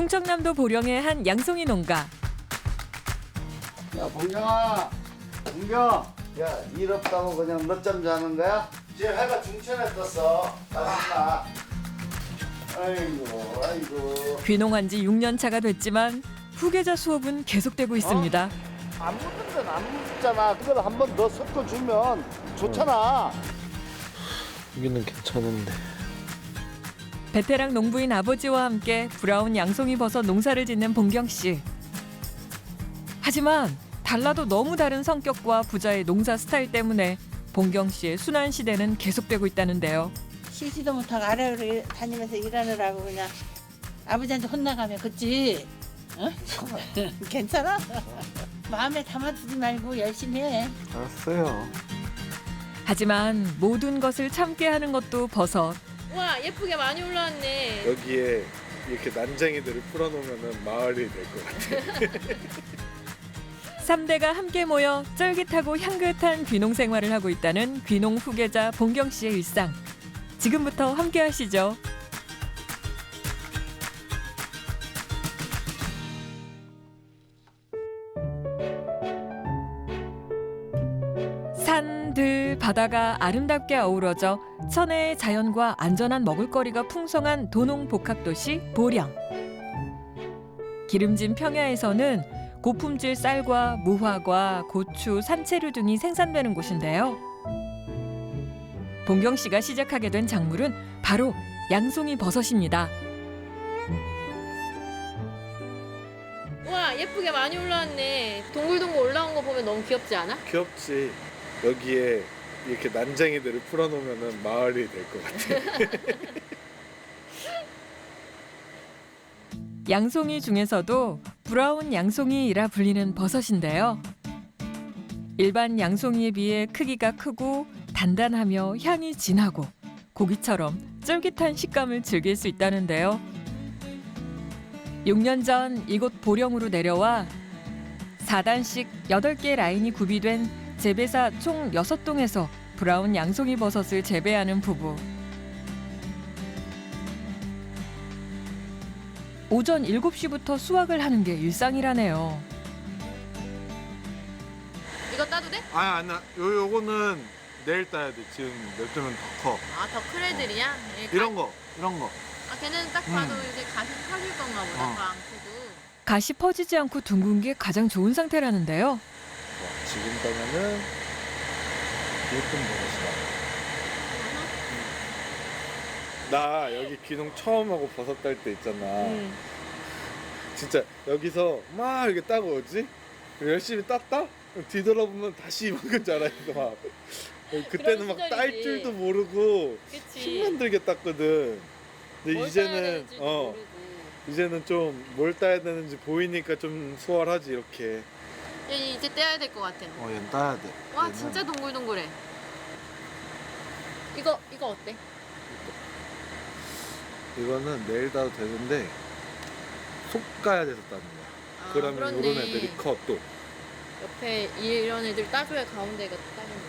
충청남도 보령의 한 양송이 농가. 야, 봉경아, 봉경. 야, 일 없다고 그냥 늦잠 자는 거야? 지금 해가 중천에 떴어. 짜증나. 아이고, 아이고. 귀농한 지 6년 차가 됐지만 후계자 수업은 계속되고 있습니다. 안 묻는 건 안 묻잖아. 그걸 한 번 더 섞어주면 좋잖아. 여기는 괜찮은데. 베테랑 농부인 아버지와 함께 브라운 양송이 버섯 농사를 짓는 봉경 씨. 하지만 달라도 너무 다른 성격과 부자의 농사 스타일 때문에 봉경 씨의 순환 시대는 계속되고 있다는데요. 쉬지도 못하고 아래로 다니면서 일하느라고 그냥 아버지한테 혼나가면 그치? 어? 괜찮아? 마음에 담아두지 말고 열심히 해. 알았어요. 하지만 모든 것을 참게 하는 것도 버섯. 와 예쁘게 많이 올라왔네. 여기에 이렇게 난쟁이들을 풀어놓으면 마을이 될 것 같아. 3대가 함께 모여 쫄깃하고 향긋한 귀농 생활을 하고 있다는 귀농 후계자 봉경 씨의 일상. 지금부터 함께 하시죠. 산, 들, 바다가 아름답게 어우러져 천혜의 자연과 안전한 먹을거리가 풍성한 도농 복합도시 보령. 기름진 평야에서는 고품질 쌀과 무화과, 고추, 산채류 등이 생산되는 곳인데요. 봉경 씨가 시작하게 된 작물은 바로 양송이 버섯입니다. 와 예쁘게 많이 올라왔네. 동글동글 올라온 거 보면 너무 귀엽지 않아? 귀엽지. 여기에 이렇게 난쟁이들을 풀어놓으면 마을이 될 것 같아. 양송이 중에서도 브라운 양송이라 불리는 버섯인데요. 일반 양송이에 비해 크기가 크고 단단하며 향이 진하고 고기처럼 쫄깃한 식감을 즐길 수 있다는데요. 6년 전 이곳 보령으로 내려와 4단씩 8개 라인이 구비된 재배사 총 6동에서 브라운 양송이 버섯을 재배하는 부부. 오전 7시부터 수확을 하는 게 일상이라네요. 이거 따도 돼? 아니 요거는 내일 따야 돼. 지금 냅두면 더 커. 아 더 큰 애들이야? 이런 거. 아 걔는 딱 봐도 이제 가시 터질 건가 보다. 더 안 크고. 가시 퍼지지 않고 둥근 게 가장 좋은 상태라는데요. 지금 따면은 예쁜 버섯이다. 나 여기 귀농 처음 하고 버섯 딸 때 있잖아. 진짜 여기서 막 이렇게 따고 오지? 열심히 땄다? 뒤돌아보면 다시 이만큼 자라니까 막. 그때는 막 딸 시절이지. 줄도 모르고 그치. 힘만들게 땄거든. 근데 뭘 따야 이제는 될지도 모르고. 이제는 좀 뭘 따야 되는지 보이니까 좀 수월하지 이렇게. 얘 이제 떼야 될 것 같아. 얘는 따야 돼. 와 얘는 진짜 동글동글해. 이거 어때? 이거는 내일 따도 되는데 속 가야 돼서 따는 거야. 아, 그러면 그렇네. 이런 애들이 커 또. 옆에 이런 애들 따줘야 가운데가 따겠네.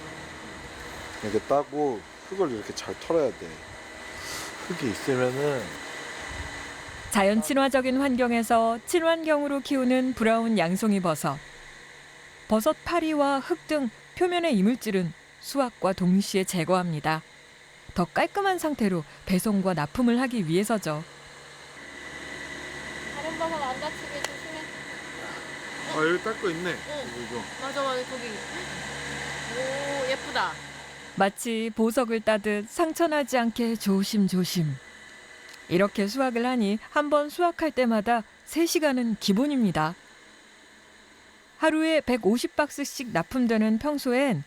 이렇게 따고 흙을 이렇게 잘 털어야 돼. 흙이 있으면은 자연 친화적인 환경에서 친환경으로 키우는 브라운 양송이 버섯. 버섯 파리와 흙 등 표면의 이물질은 수확과 동시에 제거합니다. 더 깔끔한 상태로 배송과 납품을 하기 위해서죠. 다른 버섯 안 다치게 조심해. 여기 닦고 있네. 이거. 맞아 거기. 오 예쁘다. 마치 보석을 따듯 상처나지 않게 조심조심. 이렇게 수확을 하니 한 번 수확할 때마다 3시간은 기본입니다. 하루에 150박스씩 납품되는 평소엔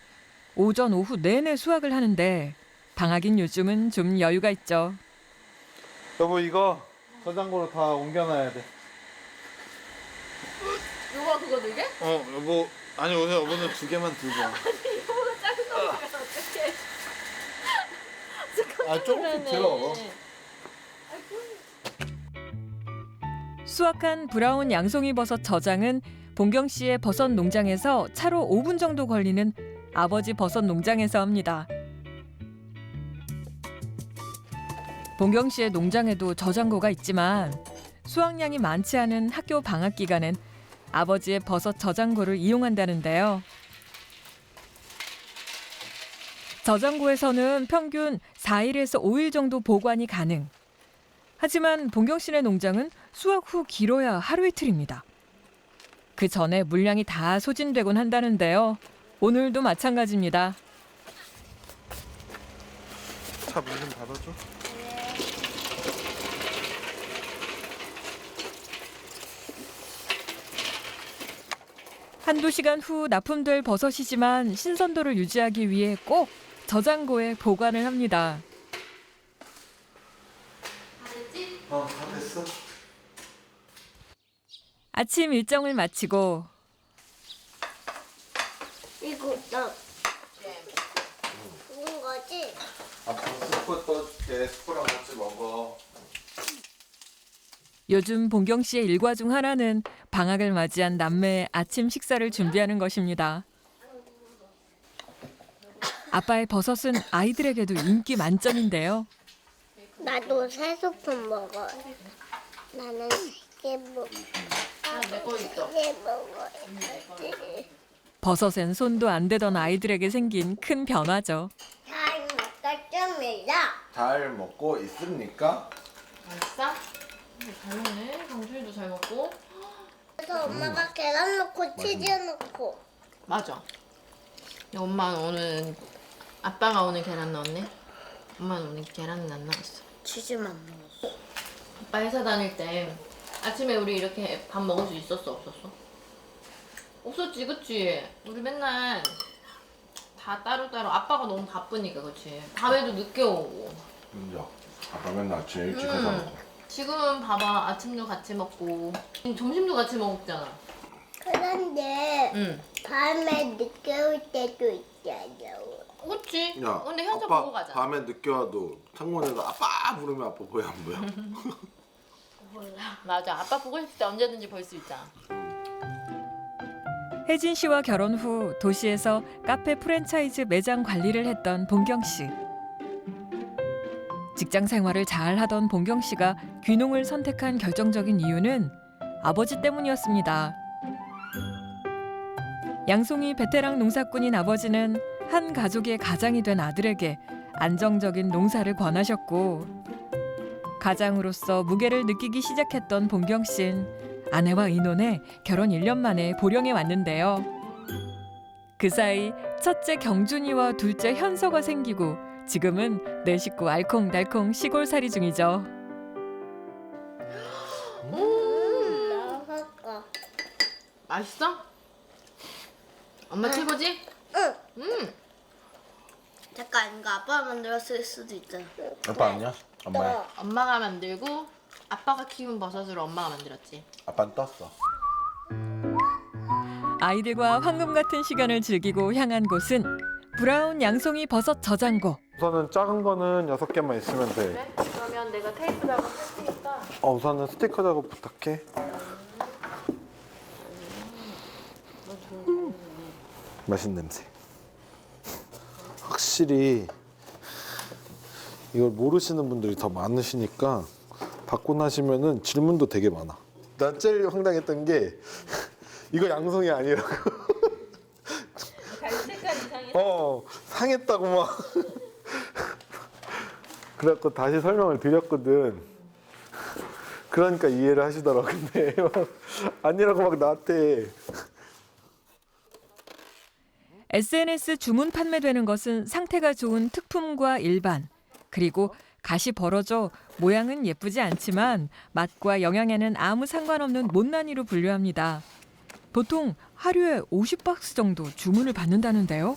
오전 오후 내내 수확을 하는데 방학인 요즘은 좀 여유가 있죠. 여보 이거 저장고로 다 옮겨놔야 돼. 요거 그거 들게? 여보 아니 오늘 여보는 2개만 들고 와. 이거보다 작은 거 어떡해. 조금씩 들어. 수확한 브라운 양송이 버섯 저장은 봉경 씨의 버섯 농장에서 차로 5분 정도 걸리는 아버지 버섯 농장에서 합니다. 봉경 씨의 농장에도 저장고가 있지만 수확량이 많지 않은 학교 방학 기간엔 아버지의 버섯 저장고를 이용한다는데요. 저장고에서는 평균 4일에서 5일 정도 보관이 가능. 하지만 봉경 씨네 농장은 수확 후 길어야 하루 이틀입니다. 그 전에 물량이 다 소진되곤 한다는데요. 오늘도 마찬가지입니다. 차 문 좀 닫아줘. 한두 시간 후 납품될 버섯이지만 신선도를 유지하기 위해 꼭 저장고에 보관을 합니다. 알지? 다 됐어. 아침 일정을 마치고 이거 나 좋은 거지? 아빠 스프 떠줄게. 스프랑 같이 먹어. 요즘 봉경 씨의 일과 중 하나는 방학을 맞이한 남매의 아침 식사를 준비하는 것입니다. 아빠의 버섯은 아이들에게도 인기 만점인데요. 나도 세 스푼 먹어. 나는 3개 먹어. 내거 있어. 3개 먹어야지. 버섯엔 손도 안 대던 아이들에게 생긴 큰 변화죠. 잘 먹었습니다. 잘 먹고 있습니까? 맛있어? 잘 먹네. 강준이도 잘 먹고. 그래서 엄마가 계란 넣고 치즈 넣고. 맞아. 엄마는 오늘 아빠가 오늘 계란 넣었네. 엄마는 오늘 계란은 안 넣었어. 치즈만 먹었어. 아빠 회사 다닐 때 아침에 우리 이렇게 밥 먹을 수 있었어 없었어? 없었지 그치? 우리 맨날 다 따로따로 아빠가 너무 바쁘니까 그치? 밤에도 늦게 오고 인정. 아빠 맨날 아침 일찍 회사 먹어. 지금은 봐봐 아침도 같이 먹고 점심도 같이 먹잖아. 그런데 응. 밤에 늦게 올 때도 있잖아. 그치? 야, 근데 현서 아빠 보고 가자. 밤에 늦게 와도 창문에서 아빠 부르면 아빠 보여 안 보여? 맞아. 아빠 보고 싶을 때 언제든지 볼 수 있잖아. 혜진 씨와 결혼 후 도시에서 카페 프랜차이즈 매장 관리를 했던 봉경 씨. 직장 생활을 잘 하던 봉경 씨가 귀농을 선택한 결정적인 이유는 아버지 때문이었습니다. 양송이 베테랑 농사꾼인 아버지는 한 가족의 가장이 된 아들에게 안정적인 농사를 권하셨고 가장으로서 무게를 느끼기 시작했던 봉경 씨는 아내와 의논해 결혼 1년 만에 보령에 왔는데요. 그 사이 첫째 경준이와 둘째 현서가 생기고 지금은 내 식구 알콩달콩 시골살이 중이죠. 먹을까? 맛있어? 엄마 최고지? 응. 잠깐 이거 아빠가 만들었을 수도 있잖아. 아빠 아니야? 엄마야. 엄마가 만들고 아빠가 키운 버섯으로 엄마가 만들었지. 아빠는 떴어. 아이들과 황금 같은 시간을 즐기고 향한 곳은 브라운 양송이 버섯 저장고. 우선은 작은 거는 6개만 있으면 돼. 그래? 그러면 내가 테이프 작업 할 테니까 우선은 스티커 작업 부탁해. 맛있는 냄새. 확실히 이걸 모르시는 분들이 더 많으시니까 받고 나시면은 질문도 되게 많아. 난 제일 황당했던 게 이거 양송이 아니라고. 색깔 이상해. 상했다고 막. 그래갖고 다시 설명을 드렸거든. 그러니까 이해를 하시더라고. 근데 아니라고 막 나한테. SNS 주문 판매되는 것은 상태가 좋은 특품과 일반, 그리고 갓이 벌어져 모양은 예쁘지 않지만 맛과 영양에는 아무 상관없는 못난이로 분류합니다. 보통 하루에 50박스 정도 주문을 받는다는데요.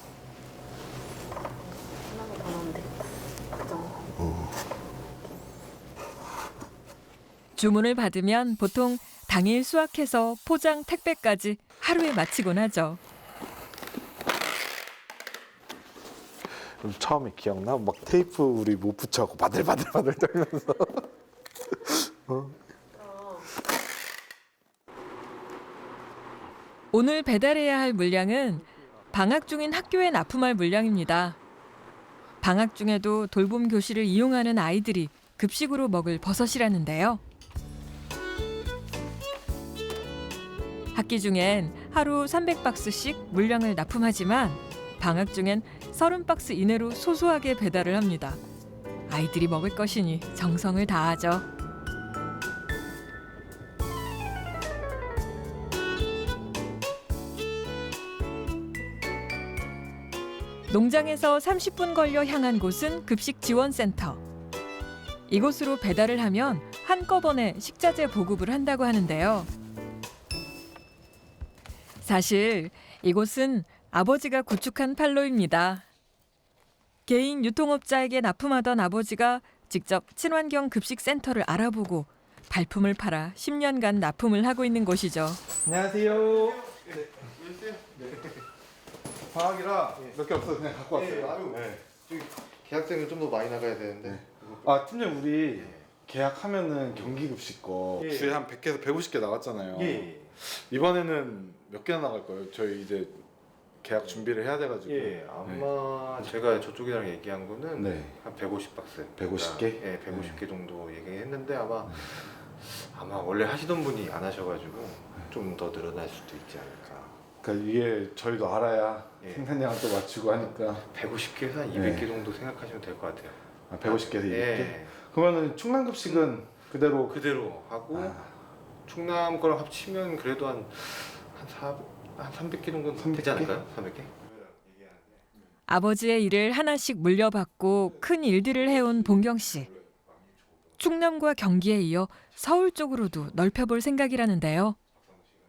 주문을 받으면 보통 당일 수확해서 포장 택배까지 하루에 마치곤 하죠. 처음에 기억나? 막 테이프 우리 못 붙여갖고 바들바들 떨면서. 오늘 배달해야 할 물량은 방학 중인 학교에 납품할 물량입니다. 방학 중에도 돌봄 교실을 이용하는 아이들이 급식으로 먹을 버섯이라는데요. 학기 중엔 하루 300박스씩 물량을 납품하지만 방학 중엔 30박스 이내로 소소하게 배달을 합니다. 아이들이 먹을 것이니 정성을 다하죠. 농장에서 30분 걸려 향한 곳은 급식 지원센터. 이곳으로 배달을 하면 한꺼번에 식자재 보급을 한다고 하는데요. 사실 이곳은 아버지가 구축한 판로입니다. 개인 유통업자에게 납품하던 아버지가 직접 친환경 급식센터를 알아보고 발품을 팔아 10년간 납품을 하고 있는 곳이죠. 안녕하세요. 방학이라 몇 개 없어서 그냥 갖고 왔어요. 아유, 네. 저기 계약생은 좀 더 많이 나가야 되는데. 아 팀장 우리 계약하면은 경기급식 거 예. 주에 한 100개에서 150개 나갔잖아요. 예. 이번에는 몇 개나 나갈 거예요? 저희 이제 계약 준비를 해야 돼가지고. 예, 아마 제가 저쪽이랑 얘기한 거는 네. 한 150박스. 150 개? 예, 150개 정도 얘기했는데 아마 원래 하시던 분이 안 하셔가지고 좀 더 늘어날 수도 있지 않을까. 그러니까 이게 저희도 알아야 예. 생산량을 또 맞추고 하니까. 150개에서 한 200개 네. 정도 생각하시면 될 것 같아요. 아, 150개에서 200개? 예. 그러면은 충남급식은 그대로. 그대로 하고 아. 충남 거랑 합치면 그래도 한 300개 정도는 300 되지 개? 않을까요? 300개? 아버지의 일을 하나씩 물려받고 큰 일들을 해온 봉경 씨. 충남과 경기에 이어 서울 쪽으로도 넓혀볼 생각이라는데요.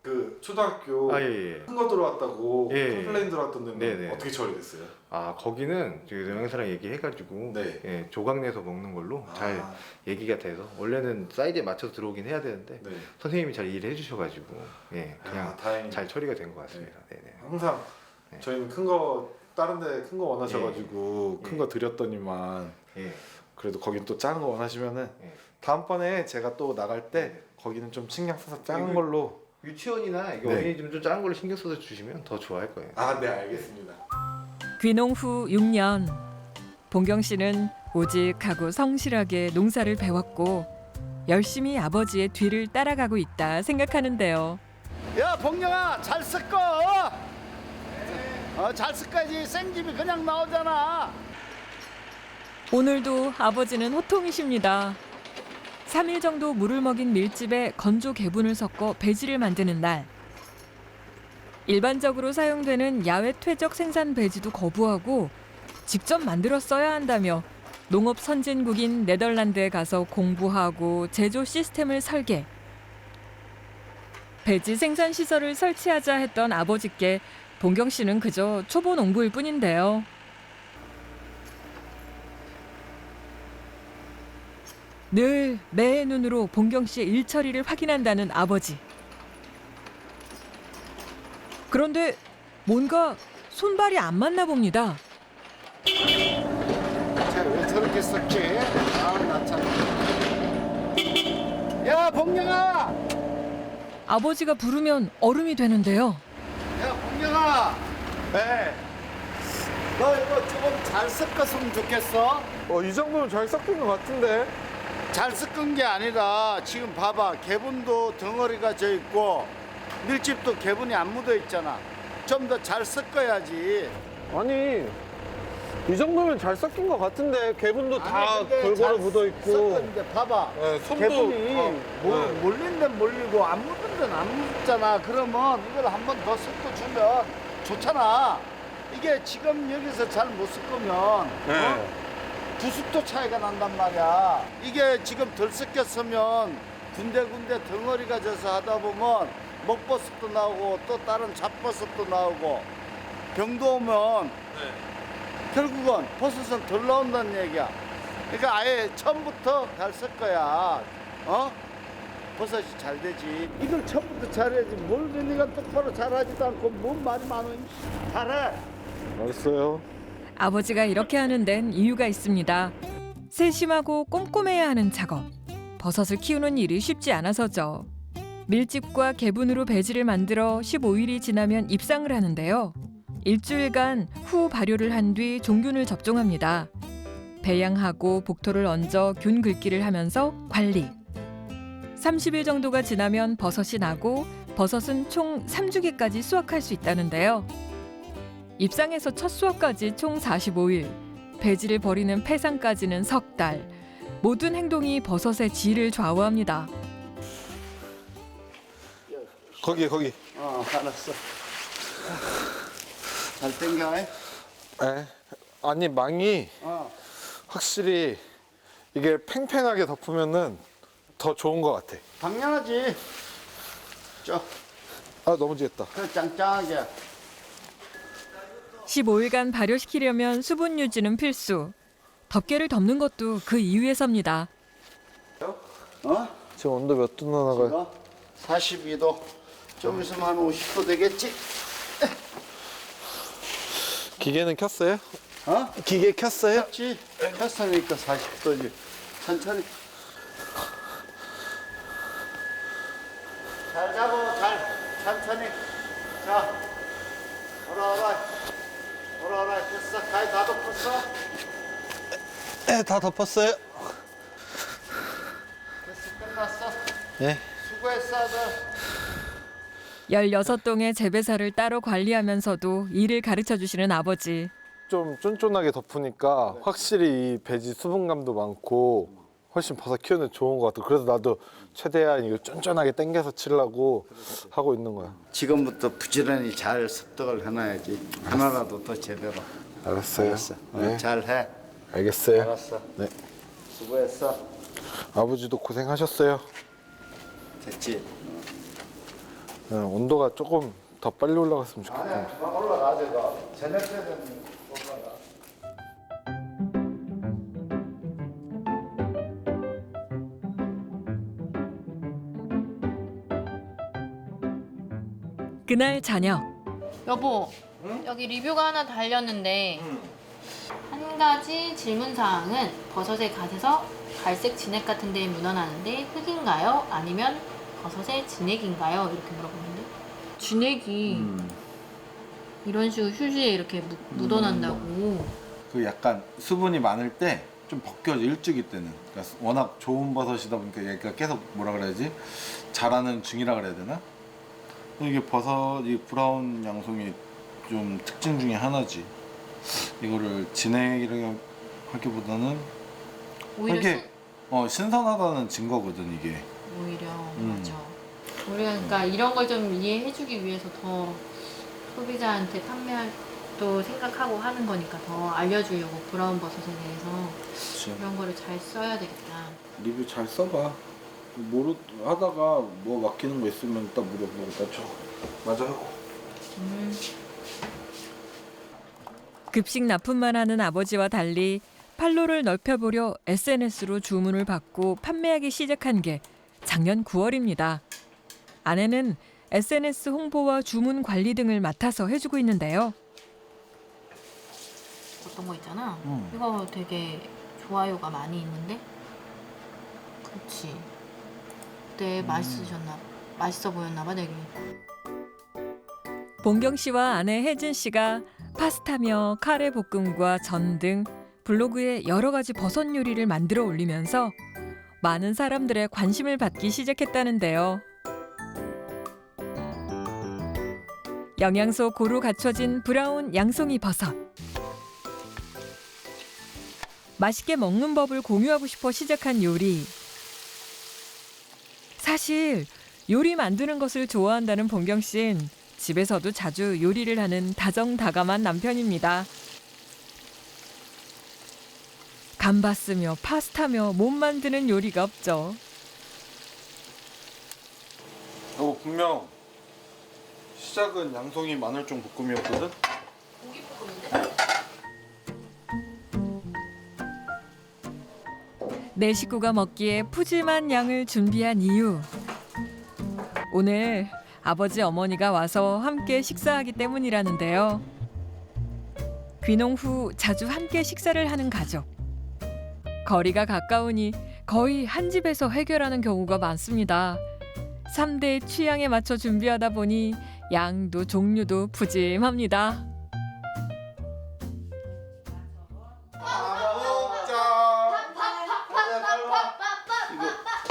그 초등학교 아, 예. 큰 거 들어왔다고 예. 컴플레인 들어왔던 데는 네네. 어떻게 처리됐어요? 아, 거기는 저희 영양사랑 얘기해가지고 네. 예, 조각 내서 먹는 걸로 잘 얘기가 돼서 원래는 사이즈에 맞춰서 들어오긴 해야 되는데 네. 선생님이 잘 일을 해주셔가지고 예, 그냥 아, 다행히 잘 처리가 된 것 같습니다. 네네. 항상 네. 저희는 큰 거 다른 데 큰 거 원하셔가지고 예. 큰 거 드렸더니만 예. 그래도 거긴 또 작은 거 원하시면은 예. 다음번에 제가 또 나갈 때 네. 거기는 좀 신경 써서 작은 이거- 걸로. 유치원이나 이거 네. 어린이집 좀 작은 걸로 신경 써서 주시면 더 좋아할 거예요. 아, 네, 알겠습니다. 귀농 후 6년. 봉경 씨는 오직하고 성실하게 농사를 배웠고 열심히 아버지의 뒤를 따라가고 있다 생각하는데요. 야 봉영아 잘 섞어. 잘 섞어야지 생집이 그냥 나오잖아. 오늘도 아버지는 호통이십니다. 3일 정도 물을 먹인 밀집에 건조 개분을 섞어 배지를 만드는 날. 일반적으로 사용되는 야외 퇴적 생산 배지도 거부하고 직접 만들어 써야 한다며 농업 선진국인 네덜란드에 가서 공부하고 제조 시스템을 설계. 배지 생산 시설을 설치하자 했던 아버지께 봉경 씨는 그저 초보 농부일 뿐인데요. 늘 매의 눈으로 봉경 씨의 일처리를 확인한다는 아버지. 그런데 뭔가 손발이 안 맞나 봅니다. 왜 저렇게 섞지? 아나 참. 야 봉영아. 아버지가 부르면 얼음이 되는데요. 야 봉영아. 네. 너 이거 조금 잘 섞었으면 좋겠어. 이 정도면 잘 섞인 것 같은데. 잘 섞은 게 아니라 지금 봐봐 개분도 덩어리가 져 있고 밀집도 개분이 안 묻어 있잖아. 좀 더 잘 섞어야지. 아니 이 정도면 잘 섞인 것 같은데 개분도 다 아니, 근데 골고루 잘 묻어 있고 섞었는데 봐봐. 네, 손도. 개분이 네. 몰린 데는 몰리고 안 묻은 데는 안 묻잖아. 그러면 이걸 한 번 더 섞어주면 좋잖아. 이게 지금 여기서 잘 못 섞으면 네. 90도 차이가 난단 말이야. 이게 지금 덜 섞였으면 군데군데 덩어리가 져서 하다 보면 먹버섯도 나오고 또 다른 잡버섯도 나오고 병도 오면 결국은 버섯은 덜 나온다는 얘기야. 그러니까 아예 처음부터 잘 섞어야 버섯이 잘 되지. 이걸 처음부터 잘해야지. 뭘 네가 똑바로 잘하지도 않고 뭔 말이 많아. 잘해. 알았어요. 아버지가 이렇게 하는 데는 이유가 있습니다. 세심하고 꼼꼼해야 하는 작업. 버섯을 키우는 일이 쉽지 않아서죠. 밀집과 개분으로 배지를 만들어 15일이 지나면 입상을 하는데요. 일주일간 후 발효를 한 뒤 종균을 접종합니다. 배양하고 복토를 얹어 균 긁기를 하면서 관리. 30일 정도가 지나면 버섯이 나고 버섯은 총 3주기까지 수확할 수 있다는데요. 입상에서 첫 수확까지 총 45일, 배지를 버리는 폐상까지는 석 달. 모든 행동이 버섯의 질을 좌우합니다. 거기. 알았어. 잘 땡겨. 에? 아니 망이 확실히 이게 팽팽하게 덮으면은 더 좋은 것 같아. 당연하지. 아 넘어지겠다. 그 짱짱하게. 15일간 발효시키려면 수분 유지는 필수. 덮개를 덮는 것도 그 이유에서입니다. 지금 온도 몇 도 나가요? 42도. 좀 있으면 한 50도 되겠지? 기계는 켰어요? 어? 기계 켰어요? 그렇지. 켰으니까 40도지. 천천히. 잘 잡아, 천천히. 자, 오라, 됐어. 가위 다 덮었어? 네, 다 덮었어요. 됐어, 끝났어. 네. 수고했어, 아들. 16동의 재배사를 따로 관리하면서도 일을 가르쳐 주시는 아버지. 좀 쫀쫀하게 덮으니까 확실히 이 배지 수분감도 많고 훨씬 버섯 키우는 데 좋은 것 같아. 그래서 나도 최대한 이거 쫀쫀하게 당겨서 치려고 하고 있는 거야. 지금부터 부지런히 잘 습득을 해놔야지. 하나라도 더 제대로. 알았어요. 알았어. 네. 잘해. 알겠어요. 알았어. 네. 수고했어. 아버지도 고생하셨어요. 됐지? 네, 온도가 조금 더 빨리 올라갔으면 좋겠다. 아니야, 금방 올라가지, 너. 저녁 때는 올라가. 그날 저녁. 여보, 여기 리뷰가 하나 달렸는데 한 가지 질문 사항은 버섯의 갓에서 갈색 진액 같은 데에 묻어나는데 흙인가요? 아니면 버섯의 진액인가요? 이렇게 물어보는데 진액이 이런 식으로 휴지에 이렇게 묻어난다고. 그 약간 수분이 많을 때 좀 벗겨져, 일주기 때는. 그러니까 워낙 좋은 버섯이다 보니까 얘가 계속 뭐라 그래야지, 자라는 중이라 그래야 되나? 이게 버섯, 이 브라운 양송이 좀 특징 중에 하나지. 이거를 진액이라고 하기보다는 오히려 이게 신선하다는 증거거든, 이게. 오히려 맞아. 우리가 그러니까 이런 걸 좀 이해해주기 위해서 더 소비자한테 판매도 생각하고 하는 거니까 더 알려주려고 브라운 버섯에 대해서 이런 거를 잘 써야 되겠다. 리뷰 잘 써봐. 하다가 뭐 막히는 거 있으면 일단 물어보고 맞아 하고. 급식 납품만 하는 아버지와 달리 판로를 넓혀보려 SNS로 주문을 받고 판매하기 시작한 게 작년 9월입니다. 아내는 SNS 홍보와 주문 관리 등을 맡아서 해주고 있는데요. 어떤 거 있잖아. 이거 되게 좋아요가 많이 있는데. 그렇지. 그때 맛있어 보였나 봐 되게. 봉경 씨와 아내 혜진 씨가 파스타며 카레 볶음과 전 등 블로그에 여러 가지 버섯 요리를 만들어 올리면서 많은 사람들의 관심을 받기 시작했다는데요. 영양소 고루 갖춰진 브라운 양송이 버섯. 맛있게 먹는 법을 공유하고 싶어 시작한 요리. 사실 요리 만드는 것을 좋아한다는 봉경 씨는 집에서도 자주 요리를 하는 다정다감한 남편입니다. 감바스며 파스타며 못 만드는 요리가 없죠. 분명 시작은 양송이 마늘종 볶음이었거든? 고기 볶음인데? 내 식구가 먹기에 푸짐한 양을 준비한 이유. 오늘 아버지 어머니가 와서 함께 식사하기 때문이라는데요. 귀농 후 자주 함께 식사를 하는 가족. 거리가 가까우니 거의 한 집에서 해결하는 경우가 많습니다. 3대의 취향에 맞춰 준비하다 보니 양도 종류도 푸짐합니다.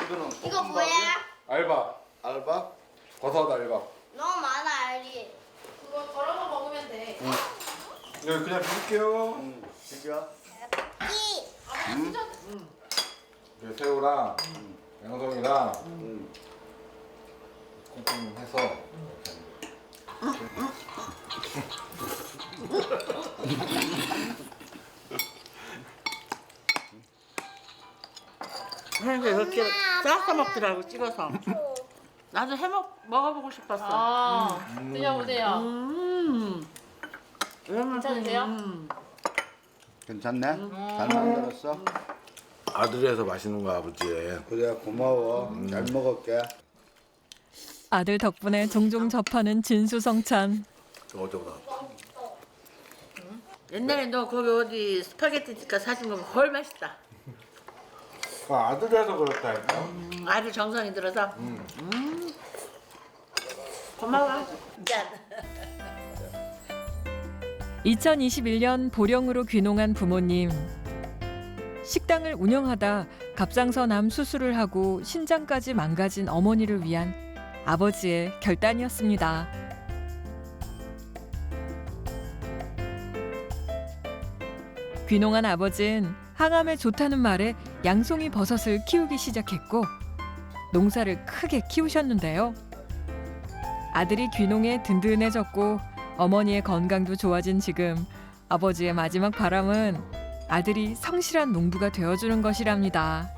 이거는 이거 뭐야? 알바. 알바? 버섯 알밥. 너무 많아 알지? 그거 덜어서 먹으면 돼. 네, 그냥 빌게요. 진짜? 이 진짜 그 새우랑 양송이랑 콩콩 해서 그래서 이렇게 싸서 먹더라고 찍어서. 나도 먹어보고 싶었어. 아, 드셔보세요. 괜찮으세요? 괜찮네? 잘 만들었어? 아들이 해서 맛있는 거 아버지. 그래 고마워. 잘 먹을게. 아들 덕분에 종종 접하는 진수성찬. 저거 옛날에 너 거기 어디 스파게티 집가 사준 거 훨 맛있다. 아들이 해서 그렇다니까. 아주 정성이 들어서. 고마워. 2021년 보령으로 귀농한 부모님. 식당을 운영하다 갑상선 암 수술을 하고 신장까지 망가진 어머니를 위한 아버지의 결단이었습니다. 귀농한 아버지는 항암에 좋다는 말에 양송이 버섯을 키우기 시작했고 농사를 크게 키우셨는데요. 아들이 귀농에 든든해졌고 어머니의 건강도 좋아진 지금 아버지의 마지막 바람은 아들이 성실한 농부가 되어주는 것이랍니다.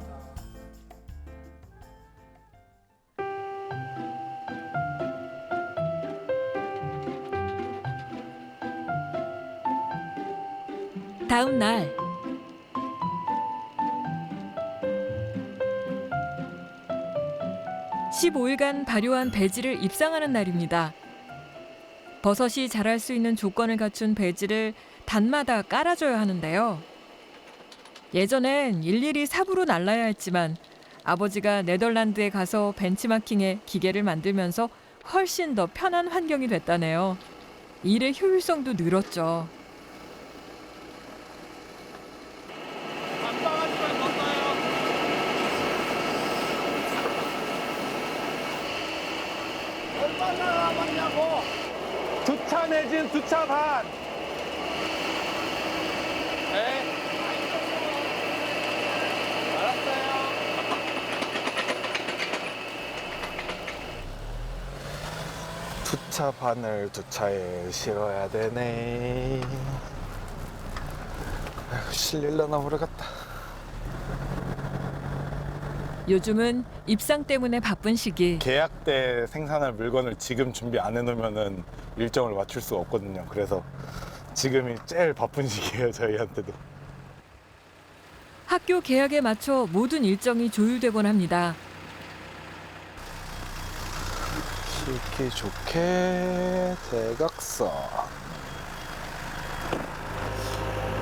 다음 날 15일간 발효한 배지를 입상하는 날입니다. 버섯이 자랄 수 있는 조건을 갖춘 배지를 단마다 깔아줘야 하는데요. 예전엔 일일이 삽으로 날라야 했지만 아버지가 네덜란드에 가서 벤치마킹에 기계를 만들면서 훨씬 더 편한 환경이 됐다네요. 일의 효율성도 늘었죠. 얼마나 남았냐고? 2차 내진 2차 반. 두 차 반을 2차에 실어야 되네. 아이고, 실릴려나 모르겠다. 요즘은 입상 때문에 바쁜 시기. 계약 때 생산할 물건을 지금 준비 안 해놓으면은 일정을 맞출 수가 없거든요. 그래서 지금이 제일 바쁜 시기예요, 저희한테도. 학교 개학에 맞춰 모든 일정이 조율되곤 합니다. 씹기 좋게 대각선.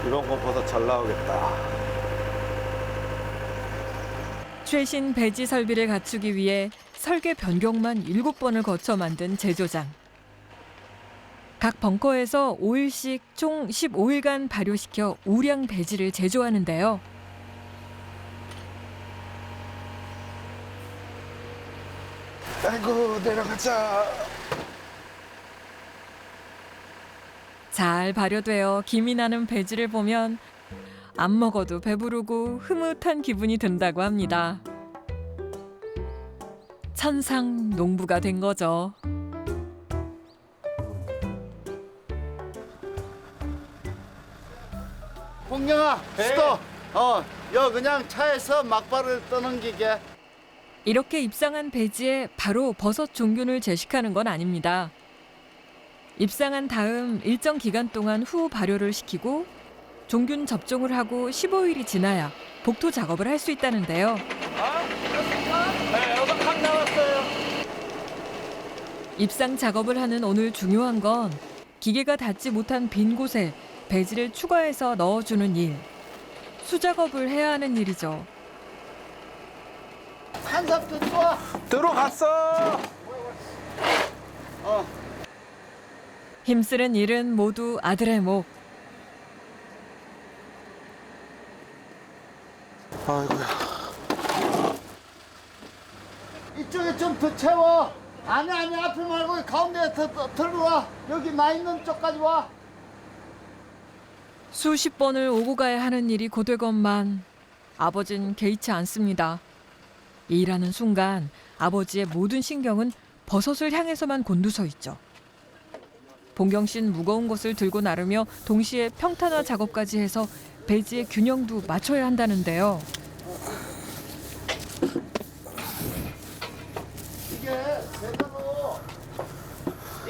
이런 거 버섯 잘 나오겠다. 최신 배지 설비를 갖추기 위해 설계 변경만 7번을 거쳐 만든 제조장. 각 벙커에서 5일씩 총 15일간 발효시켜 우량 배지를 제조하는데요. 아이고, 내려가자. 잘 발효되어 김이 나는 배지를 보면 안 먹어도 배부르고 흐뭇한 기분이 든다고 합니다. 천상 농부가 된 거죠. 홍경아, 스톱. 여 그냥 차에서 막발을 떠는 기계. 이렇게 입상한 배지에 바로 버섯 종균을 제식하는 건 아닙니다. 입상한 다음 일정 기간 동안 후 발효를 시키고 종균 접종을 하고 15일이 지나야 복토 작업을 할 수 있다는데요. 네, 여기 각 나왔어요. 입상 작업을 하는 오늘 중요한 건 기계가 닿지 못한 빈 곳에 배지를 추가해서 넣어주는 일. 수작업을 해야 하는 일이죠. 한삽 들어와. 들어갔어. 힘쓰는 일은 모두 아들의 목. 아이고야. 이쪽에 좀 더 채워. 아니 앞에 말고 가운데 들어와. 여기 나 있는 쪽까지 와. 수십 번을 오고 가야 하는 일이 고되건만 아버진 개의치 않습니다. 일하는 순간 아버지의 모든 신경은 버섯을 향해서만 곤두서 있죠. 봉경 씨는 무거운 것을 들고 나르며 동시에 평탄화 작업까지 해서 배지의 균형도 맞춰야 한다는데요. 이게 제대로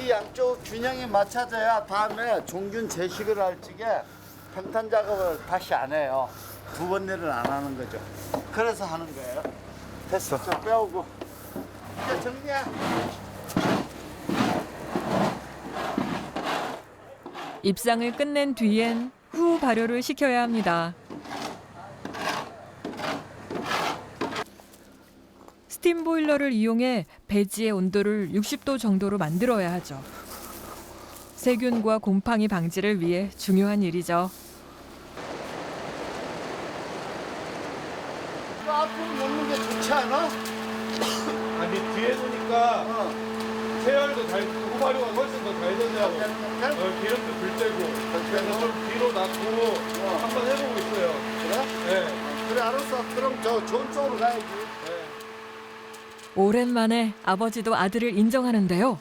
이 양쪽 균형이 맞춰져야 다음에 종균 재식을 할 적에 평탄 작업을 다시 안 해요. 두 번 일을 안 하는 거죠. 그래서 하는 거예요. 됐어. 좀 빼오고. 이제 정리해. 입상을 끝낸 뒤엔 후 발효를 시켜야 합니다. 스팀 보일러를 이용해 배지의 온도를 60도 정도로 만들어야 하죠. 세균과 곰팡이 방지를 위해 중요한 일이죠. 이거 앞으로 먹는 게 좋지 않아? 아니 뒤에 놓으니까 세열도 잘 후발효가 훨씬 더 잘 되더라고. 기름도 덜 떼고. 그래서 좀 뒤로 놔두고 한번 해보고 있어요. 그래? 네. 그래 알았어. 그럼 저 좋은 쪽으로 가야지. 오랜만에 아버지도 아들을 인정하는데요.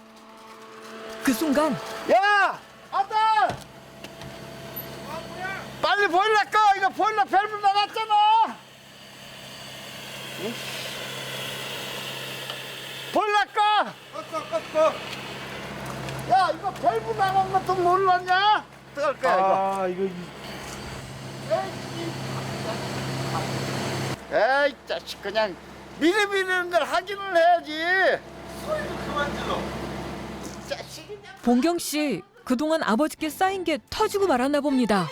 그 순간 야! 아들! 빨리 보일러 꺼! 이거 보일러 밸브 나갔잖아! 응? 보일러 꺼! 껐어. 야 이거 밸브 나간 것도 몰랐냐? 어떡할 거야 아 이거 이거 에이 자식 그냥 미리미리는 걸 확인을 해야지. 그만 질러. 자식이냐? 봉경 씨 그동안 아버지께 쌓인 게 터지고 말았나 봅니다.